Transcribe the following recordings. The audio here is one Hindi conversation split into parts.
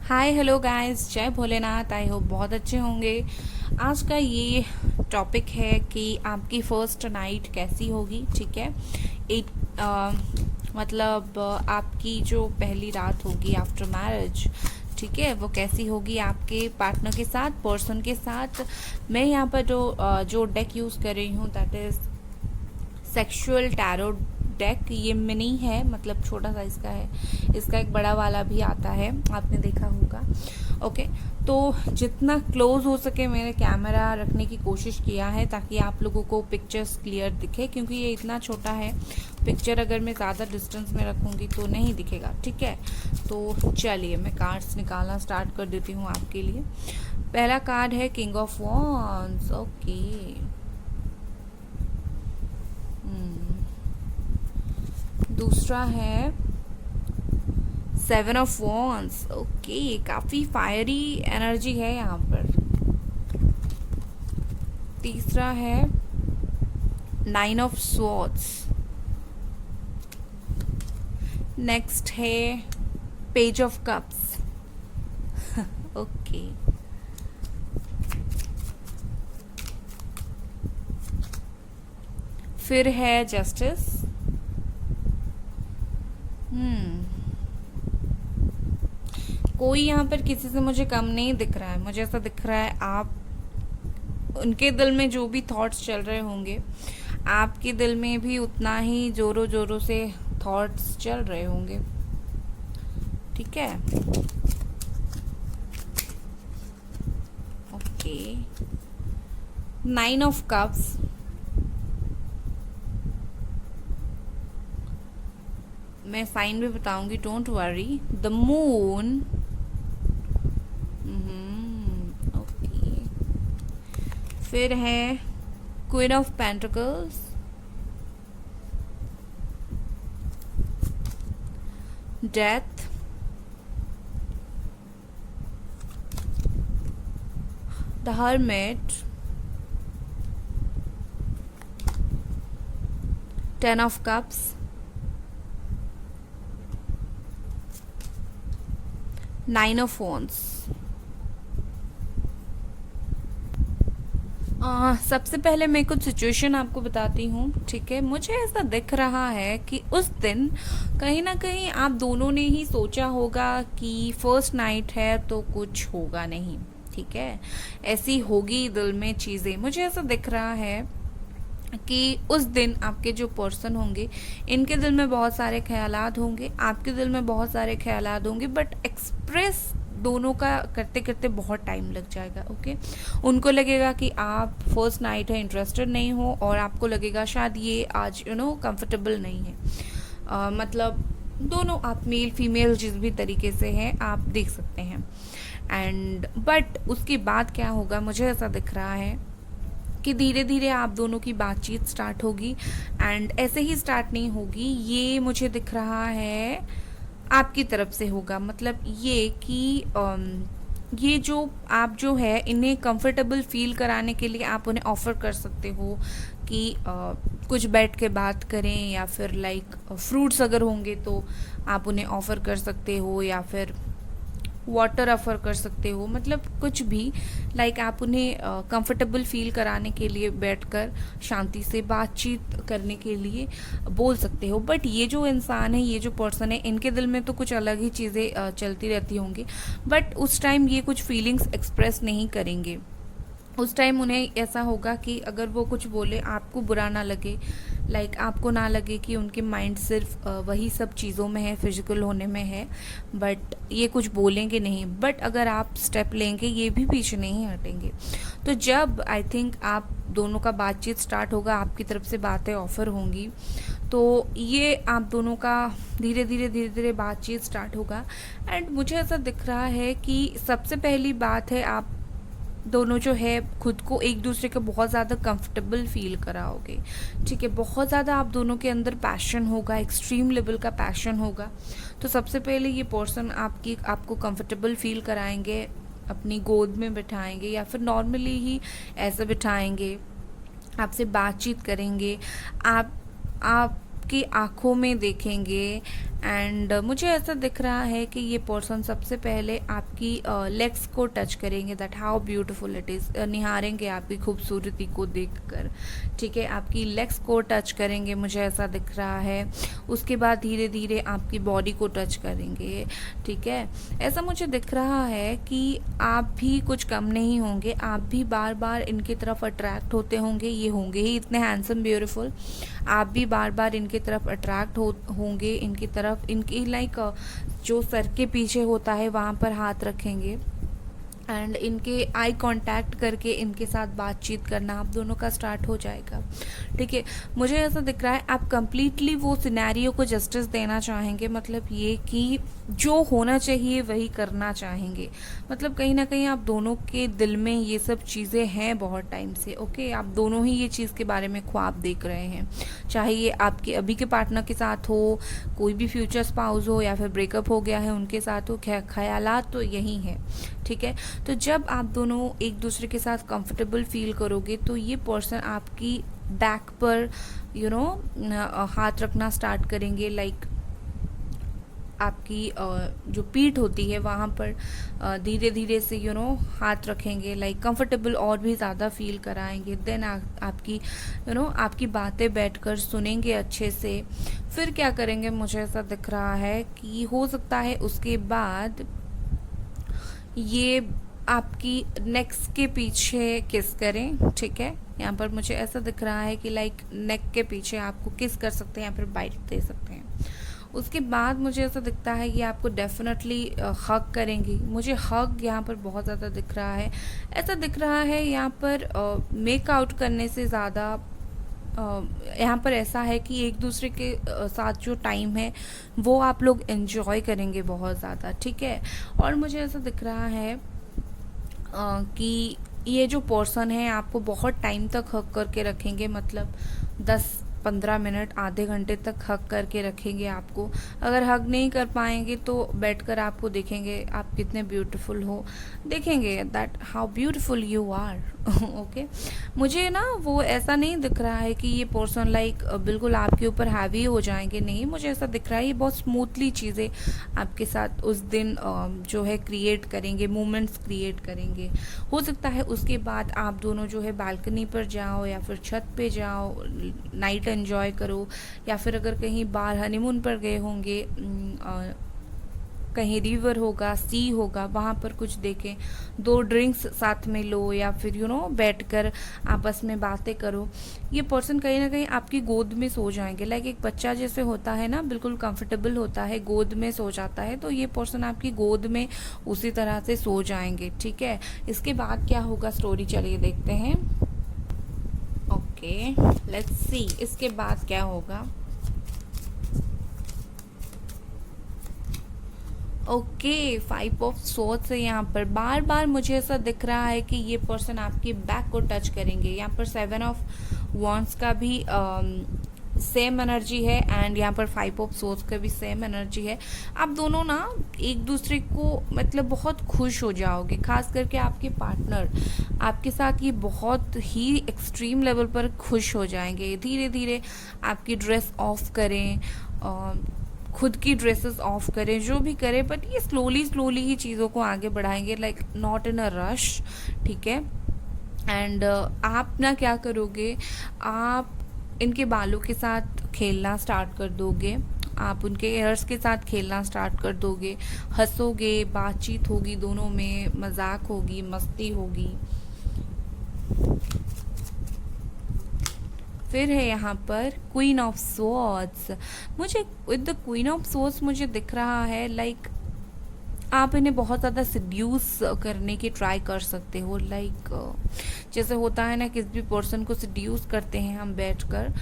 हाय हेलो गाइस, जय भोलेनाथ। आई होप बहुत अच्छे होंगे। आज का ये टॉपिक है कि आपकी फर्स्ट नाइट कैसी होगी। ठीक है। एक मतलब आपकी जो पहली रात होगी आफ्टर मैरिज, ठीक है, वो कैसी होगी आपके पार्टनर के साथ, पर्सन के साथ। मैं यहाँ पर जो डेक यूज़ कर रही हूँ that is sexual tarot deck. ये मिनी है, मतलब छोटा साइज का है। इसका एक बड़ा वाला भी आता है, आपने देखा होगा। ओके, तो जितना क्लोज हो सके मैंने कैमरा रखने की कोशिश किया है ताकि आप लोगों को पिक्चर्स क्लियर दिखे, क्योंकि ये इतना छोटा है। पिक्चर अगर मैं ज़्यादा डिस्टेंस में रखूँगी तो नहीं दिखेगा। ठीक है, तो चलिए मैं कार्ड्स निकालना स्टार्ट कर देती हूँ आपके लिए। पहला कार्ड है किंग ऑफ वॉन्ड्स। ओके, दूसरा है सेवन ऑफ वॉन्ड्स। ओके, काफी फायरी एनर्जी है यहाँ पर। तीसरा है नाइन ऑफ स्वॉर्ड्स। नेक्स्ट है पेज ऑफ कप्स। ओके, फिर है जस्टिस। कोई यहाँ पर किसी से मुझे कम नहीं दिख रहा है। मुझे ऐसा दिख रहा है आप उनके दिल में जो भी थॉट्स चल रहे होंगे, आपके दिल में भी उतना ही जोरों जोरों से थॉट्स चल रहे होंगे। ठीक है, ओके। Nine of cups. मैं साइन भी बताऊंगी, don't worry. The moon. Okay, फिर है queen of pentacles. Death. The hermit. Ten of cups. Nine of wands. सबसे पहले मैं कुछ सिचुएशन आपको बताती हूँ। ठीक है, मुझे ऐसा दिख रहा है कि उस दिन कहीं ना कहीं आप दोनों ने ही सोचा होगा कि फर्स्ट नाइट है तो कुछ होगा नहीं। ठीक है, ऐसी होगी दिल में चीज़ें। मुझे ऐसा दिख रहा है कि उस दिन आपके जो पर्सन होंगे, इनके दिल में बहुत सारे ख्यालात होंगे, आपके दिल में बहुत सारे ख्यालात होंगे, बट एक्सप्रेस दोनों का करते करते बहुत टाइम लग जाएगा। ओके, उनको लगेगा कि आप फर्स्ट नाइट है इंटरेस्टेड नहीं हो, और आपको लगेगा शायद ये आज कंफर्टेबल नहीं है। मतलब दोनों आप मेल फीमेल जिस भी तरीके से हैं आप देख सकते हैं। एंड बट उसके बाद क्या होगा, मुझे ऐसा दिख रहा है कि धीरे धीरे आप दोनों की बातचीत स्टार्ट होगी। एंड ऐसे ही स्टार्ट नहीं होगी, ये मुझे दिख रहा है आपकी तरफ से होगा। मतलब ये कि ये जो आप जो है इन्हें कंफर्टेबल फील कराने के लिए आप उन्हें ऑफ़र कर सकते हो कि कुछ बैठ के बात करें, या फिर लाइक फ्रूट्स अगर होंगे तो आप उन्हें ऑफ़र कर सकते हो, या फिर वाटर ऑफर कर सकते हो। मतलब कुछ भी, लाइक आप उन्हें कंफर्टेबल फील कराने के लिए बैठकर शांति से बातचीत करने के लिए बोल सकते हो। बट ये जो इंसान है, ये जो पर्सन है, इनके दिल में तो कुछ अलग ही चीज़ें चलती रहती होंगी, बट उस टाइम ये कुछ फीलिंग्स एक्सप्रेस नहीं करेंगे। उस टाइम उन्हें ऐसा होगा कि अगर वो कुछ बोले आपको बुरा ना लगे, लाइक आपको ना लगे कि उनके माइंड सिर्फ वही सब चीज़ों में है, फिजिकल होने में है, बट ये कुछ बोलेंगे नहीं। बट अगर आप स्टेप लेंगे ये भी पीछे नहीं हटेंगे। तो जब आई थिंक आप दोनों का बातचीत स्टार्ट होगा, आपकी तरफ से बातें ऑफर होंगी, तो ये आप दोनों का धीरे धीरे बातचीत स्टार्ट होगा। एंड मुझे ऐसा दिख रहा है कि सबसे पहली बात है, आप दोनों जो है खुद को एक दूसरे को बहुत ज़्यादा कंफर्टेबल फील कराओगे। ठीक है, बहुत ज़्यादा आप दोनों के अंदर पैशन होगा, एक्सट्रीम लेवल का पैशन होगा। तो सबसे पहले ये पर्सन आपको कंफर्टेबल फील कराएंगे, अपनी गोद में बिठाएंगे, या फिर नॉर्मली ही ऐसे बिठाएंगे, आपसे बातचीत करेंगे, आपकी आँखों में देखेंगे। एंड मुझे ऐसा दिख रहा है कि ये पर्सन सबसे पहले आपकी लेग्स को टच करेंगे, that how beautiful it is, निहारेंगे आपकी खूबसूरती को देखकर, ठीक है। आपकी लेग्स को टच करेंगे, मुझे ऐसा दिख रहा है। उसके बाद धीरे धीरे आपकी बॉडी को टच करेंगे, ठीक है। ऐसा मुझे दिख रहा है कि आप भी कुछ कम नहीं होंगे, आप भी बार बार इनकी तरफ अट्रैक्ट होते होंगे, ये होंगे ही इतने हैंडसम ब्यूटीफुल, आप भी बार बार इनकी तरफ अट्रैक्ट होंगे, इनकी तरफ, इनकी लाइक जो सर के पीछे होता है वहाँ पर हाथ रखेंगे एंड इनके आई कांटेक्ट करके इनके साथ बातचीत करना आप दोनों का स्टार्ट हो जाएगा, ठीक है। मुझे ऐसा दिख रहा है आप कंप्लीटली वो सिनेरियो को जस्टिस देना चाहेंगे, मतलब ये कि जो होना चाहिए वही करना चाहेंगे, मतलब कहीं ना कहीं आप दोनों के दिल में ये सब चीज़ें हैं बहुत टाइम से, ओके। आप दोनों ही ये चीज़ के बारे में ख्वाब देख रहे हैं, चाहे ये आपके अभी के पार्टनर के साथ हो, कोई भी फ्यूचर स्पाउस हो, या फिर ब्रेकअप हो गया है उनके साथ हो, ख्यालात तो यही है, ठीक है। तो जब आप दोनों एक दूसरे के साथ कंफर्टेबल फील करोगे तो ये पर्सन आपकी बैक पर हाथ रखना स्टार्ट करेंगे, लाइक आपकी जो पीठ होती है वहाँ पर धीरे धीरे से हाथ रखेंगे, लाइक कंफर्टेबल और भी ज़्यादा फील कराएंगे। देन आपकी आपकी बातें बैठकर सुनेंगे अच्छे से। फिर क्या करेंगे, मुझे ऐसा दिख रहा है कि हो सकता है उसके बाद ये आपकी नेक्स के पीछे किस करें, ठीक है। यहाँ पर मुझे ऐसा दिख रहा है कि लाइक नेक के पीछे आपको किस कर सकते हैं या फिर बाइट दे सकते हैं। उसके बाद मुझे ऐसा दिखता है कि आपको डेफिनेटली हग करेंगी। मुझे हग यहाँ पर बहुत ज़्यादा दिख रहा है। ऐसा दिख रहा है यहाँ पर मेक आउट करने से ज़्यादा यहाँ पर ऐसा है कि एक दूसरे के साथ जो टाइम है वो आप लोग एंजॉय करेंगे बहुत ज़्यादा, ठीक है। और मुझे ऐसा दिख रहा है कि ये जो पर्सन है आपको बहुत टाइम तक हक करके रखेंगे, मतलब 10-15 मिनट, आधे घंटे तक हक करके रखेंगे आपको। अगर हक नहीं कर पाएंगे तो बैठकर आपको देखेंगे आप कितने ब्यूटीफुल हो, देखेंगे that how beautiful you are, okay. मुझे ना वो ऐसा नहीं दिख रहा है कि ये पर्सन लाइक बिल्कुल आपके ऊपर हैवी हो जाएंगे, नहीं। मुझे ऐसा दिख रहा है ये बहुत स्मूथली चीज़ें आपके साथ उस दिन जो है क्रिएट करेंगे, मोमेंट्स क्रिएट करेंगे। हो सकता है उसके बाद आप दोनों जो है बालकनी पर जाओ या फिर छत पे जाओ, नाइट एंजॉय करो, या फिर अगर कहीं बाहर हनीमून पर गए होंगे, कहीं रिवर होगा, सी होगा, वहाँ पर कुछ देखें, 2 ड्रिंक्स साथ में लो, या फिर बैठकर आपस में बातें करो। ये पर्सन कहीं ना कहीं आपकी गोद में सो जाएंगे, लाइक एक बच्चा जैसे होता है ना, बिल्कुल कंफर्टेबल होता है, गोद में सो जाता है, तो ये पर्सन आपकी गोद में उसी तरह से सो जाएंगे, ठीक है। इसके बाद क्या होगा, स्टोरी चलिए देखते हैं। ओके, लेट्स सी इसके बाद क्या होगा। ओके, 5 ऑफ सोर्ड्स है यहाँ पर। बार बार मुझे ऐसा दिख रहा है कि ये पर्सन आपकी बैक को टच करेंगे। यहाँ पर 7 ऑफ वॉन्ड्स का भी सेम एनर्जी है एंड यहाँ पर 5 ऑफ सोर्ड्स का भी सेम एनर्जी है। आप दोनों ना एक दूसरे को मतलब बहुत खुश हो जाओगे, खास करके आपके पार्टनर आपके साथ ये बहुत ही एक्सट्रीम लेवल पर खुश हो जाएंगे। धीरे धीरे आपकी ड्रेस ऑफ करें, खुद की ड्रेसेस ऑफ करें, जो भी करें, बट ये स्लोली ही चीज़ों को आगे बढ़ाएंगे, like not in a rush, ठीक है। एंड आप ना क्या करोगे, आप इनके बालों के साथ खेलना स्टार्ट कर दोगे, आप उनके हेयर्स के साथ खेलना स्टार्ट कर दोगे, हंसोगे, बातचीत होगी, दोनों में मजाक होगी, मस्ती होगी। फिर है यहाँ पर क्वीन ऑफ स्वॉर्ड्स। मुझे with the queen of swords मुझे दिख रहा है लाइक आप इन्हें बहुत ज़्यादा सिड्यूस करने की ट्राई कर सकते हो, लाइक जैसे होता है ना, किसी भी पर्सन को सिड्यूस करते हैं हम बैठकर,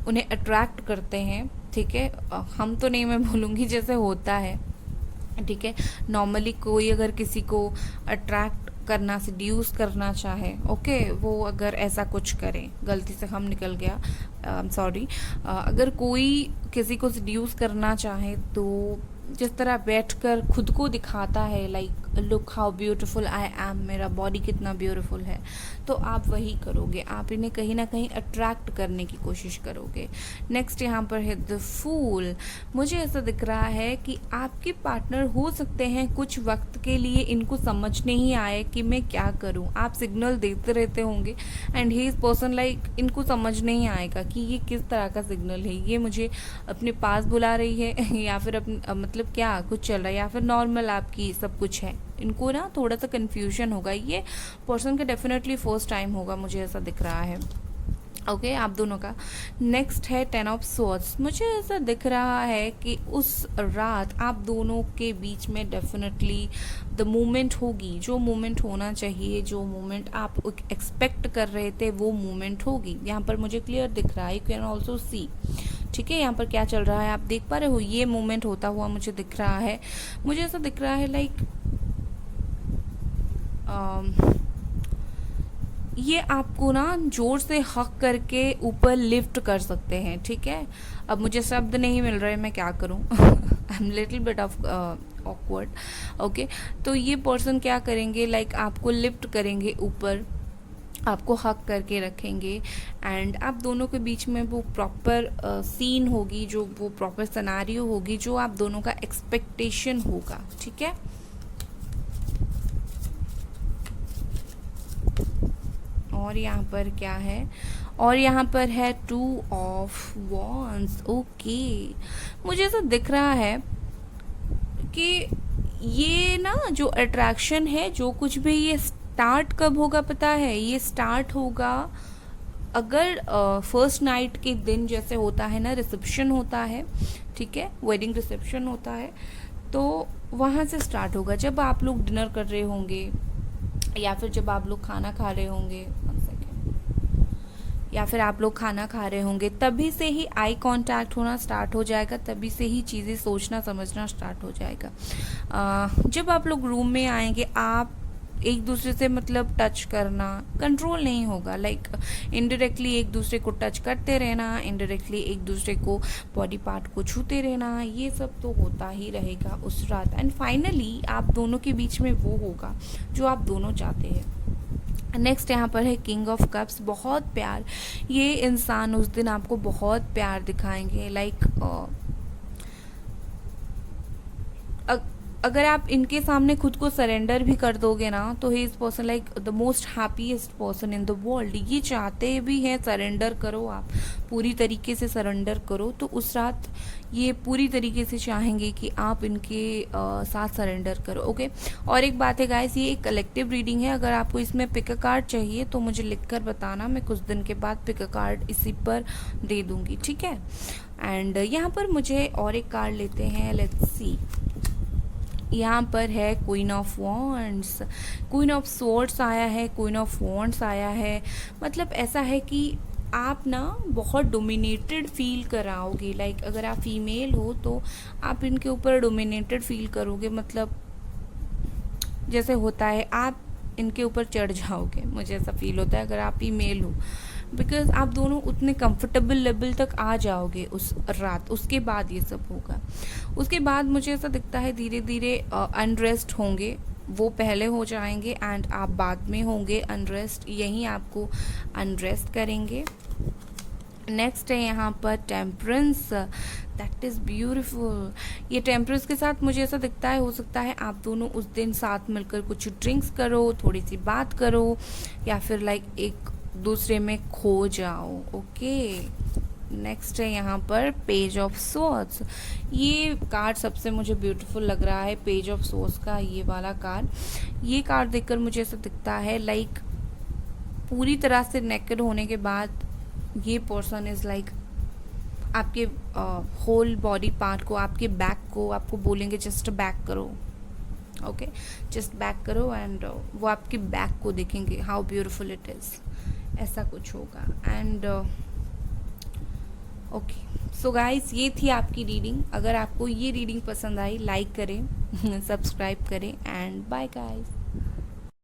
उन्हें अट्रैक्ट करते हैं, ठीक है। हम तो नहीं, मैं बोलूँगी जैसे होता है, ठीक है। नॉर्मली कोई अगर किसी को अट्रैक्ट करना, सिड्यूस करना चाहे, ओके, वो अगर ऐसा कुछ करे, गलती से हम निकल गया, आई एम सॉरी, अगर कोई किसी को सिड्यूस करना चाहे तो जिस तरह बैठकर खुद को दिखाता है, like look how beautiful I am, मेरा बॉडी कितना ब्यूटीफुल है, तो आप वही करोगे, आप इन्हें कहीं ना कहीं अट्रैक्ट करने की कोशिश करोगे। नेक्स्ट यहाँ पर है द फूल। मुझे ऐसा दिख रहा है कि आपके पार्टनर हो सकते हैं कुछ वक्त के लिए इनको समझ नहीं आए कि मैं क्या करूं, आप सिग्नल देते रहते होंगे and he is person like इनको समझ नहीं आएगा कि ये किस तरह का सिग्नल है, ये मुझे अपने पास बुला रही है या फिर मतलब क्या कुछ चल रहा है या फिर नॉर्मल आपकी सब कुछ है। इनको ना थोड़ा सा कन्फ्यूजन होगा, ये पर्सन का डेफिनेटली फर्स्ट टाइम होगा, मुझे ऐसा दिख रहा है। ओके आप दोनों का। नेक्स्ट है 10 ऑफ स्वॉर्ड्स। मुझे ऐसा दिख रहा है कि उस रात आप दोनों के बीच में डेफिनेटली द मोमेंट होगी, जो मोमेंट होना चाहिए, जो मोमेंट आप एक्सपेक्ट कर रहे थे वो मोमेंट होगी। यहाँ पर मुझे क्लियर दिख रहा है, यू कैन ऑल्सो सी। ठीक है, यहाँ पर क्या चल रहा है आप देख पा रहे हो, ये मोमेंट होता हुआ मुझे दिख रहा है। मुझे ऐसा दिख रहा है लाइक ये आपको ना जोर से हक करके ऊपर लिफ्ट कर सकते हैं। ठीक है, अब मुझे शब्द नहीं मिल रहे, मैं क्या करूं। I am little bit of awkward. Okay, तो ये पर्सन क्या करेंगे, लाइक आपको लिफ्ट करेंगे ऊपर, आपको हक करके रखेंगे एंड आप दोनों के बीच में वो प्रॉपर सीन होगी, जो वो प्रॉपर सिनेरियो होगी, जो आप दोनों का एक्सपेक्टेशन होगा। ठीक है, और यहाँ पर क्या है, और यहाँ पर है 2 ऑफ वॉन्ड्स। ओके, मुझे ऐसा दिख रहा है कि ये ना जो अट्रैक्शन है, जो कुछ भी, ये स्टार्ट कब होगा पता है, ये स्टार्ट होगा अगर फर्स्ट नाइट के दिन जैसे होता है ना, रिसेप्शन होता है, ठीक है, वेडिंग रिसेप्शन होता है, तो वहाँ से स्टार्ट होगा। जब आप लोग डिनर कर रहे होंगे या फिर जब आप लोग खाना खा रहे होंगे, या फिर आप लोग खाना खा रहे होंगे, तभी से ही आई कांटेक्ट होना स्टार्ट हो जाएगा, तभी से ही चीज़ें सोचना समझना स्टार्ट हो जाएगा। जब आप लोग रूम में आएंगे, आप एक दूसरे से मतलब टच करना कंट्रोल नहीं होगा, लाइक इनडायरेक्टली एक दूसरे को टच करते रहना, इनडायरेक्टली एक दूसरे को बॉडी पार्ट को छूते रहना, ये सब तो होता ही रहेगा उस रात। एंड फाइनली आप दोनों के बीच में वो होगा जो आप दोनों चाहते हैं। नेक्स्ट यहाँ पर है किंग ऑफ कप्स। बहुत प्यार, ये इंसान उस दिन आपको बहुत प्यार दिखाएंगे, लाइक अगर आप इनके सामने खुद को सरेंडर भी कर दोगे ना, तो he is person like the most happiest person in the world. ये चाहते भी हैं सरेंडर करो, आप पूरी तरीके से सरेंडर करो, तो उस रात ये पूरी तरीके से चाहेंगे कि आप इनके साथ सरेंडर करो। ओके, और एक बात है गाइस, ये एक कलेक्टिव रीडिंग है, अगर आपको इसमें पिक अ कार्ड चाहिए तो मुझे लिख कर बताना, मैं कुछ दिन के बाद पिक अ कार्ड इसी पर दे दूंगी। ठीक है, एंड यहाँ पर मुझे और एक कार्ड लेते हैं, लेट्स सी। यहाँ पर है queen of wands, queen of swords आया है, क्वीन ऑफ वॉन्ड्स आया है। मतलब ऐसा है कि आप ना बहुत डोमिनेटेड फील कराओगे, लाइक अगर आप फीमेल हो तो आप इनके ऊपर डोमिनेटेड फील करोगे, मतलब जैसे होता है आप इनके ऊपर चढ़ जाओगे, मुझे ऐसा फील होता है अगर आप फीमेल हो, बिकॉज आप दोनों उतने कंफर्टेबल लेवल तक आ जाओगे उस रात। उसके बाद ये सब होगा, उसके बाद मुझे ऐसा दिखता है धीरे धीरे अनरेस्ट होंगे, वो पहले हो जाएंगे एंड आप बाद में होंगे अनरेस्ट, यहीं आपको अनरेस्ट करेंगे। नेक्स्ट है यहाँ पर टेम्परेंस, दैट इज़ ब्यूटिफुल। ये टेम्परेंस के साथ मुझे ऐसा दिखता है, हो सकता है आप दोनों उस दिन साथ मिलकर कुछ ड्रिंक्स करो, थोड़ी सी बात करो, या फिर लाइक एक दूसरे में खो जाओ। ओके, नेक्स्ट है यहाँ पर पेज ऑफ स्वॉर्ड्स। ये कार्ड सबसे मुझे ब्यूटीफुल लग रहा है, पेज ऑफ स्वॉर्ड्स का ये वाला कार्ड। ये कार्ड देखकर मुझे ऐसा दिखता है लाइक पूरी तरह से नेकेड होने के बाद ये पर्सन इज़ लाइक आपके होल बॉडी पार्ट को, आपके बैक को आपको बोलेंगे जस्ट बैक करो। ओके, जस्ट बैक करो एंड वो आपके बैक को देखेंगे, हाउ ब्यूटीफुल इट इज़, ऐसा कुछ होगा। एंड ओके, सो गाइस, ये थी आपकी रीडिंग। अगर आपको ये रीडिंग पसंद आई, लाइक करें, सब्सक्राइब करें एंड बाय गाइस।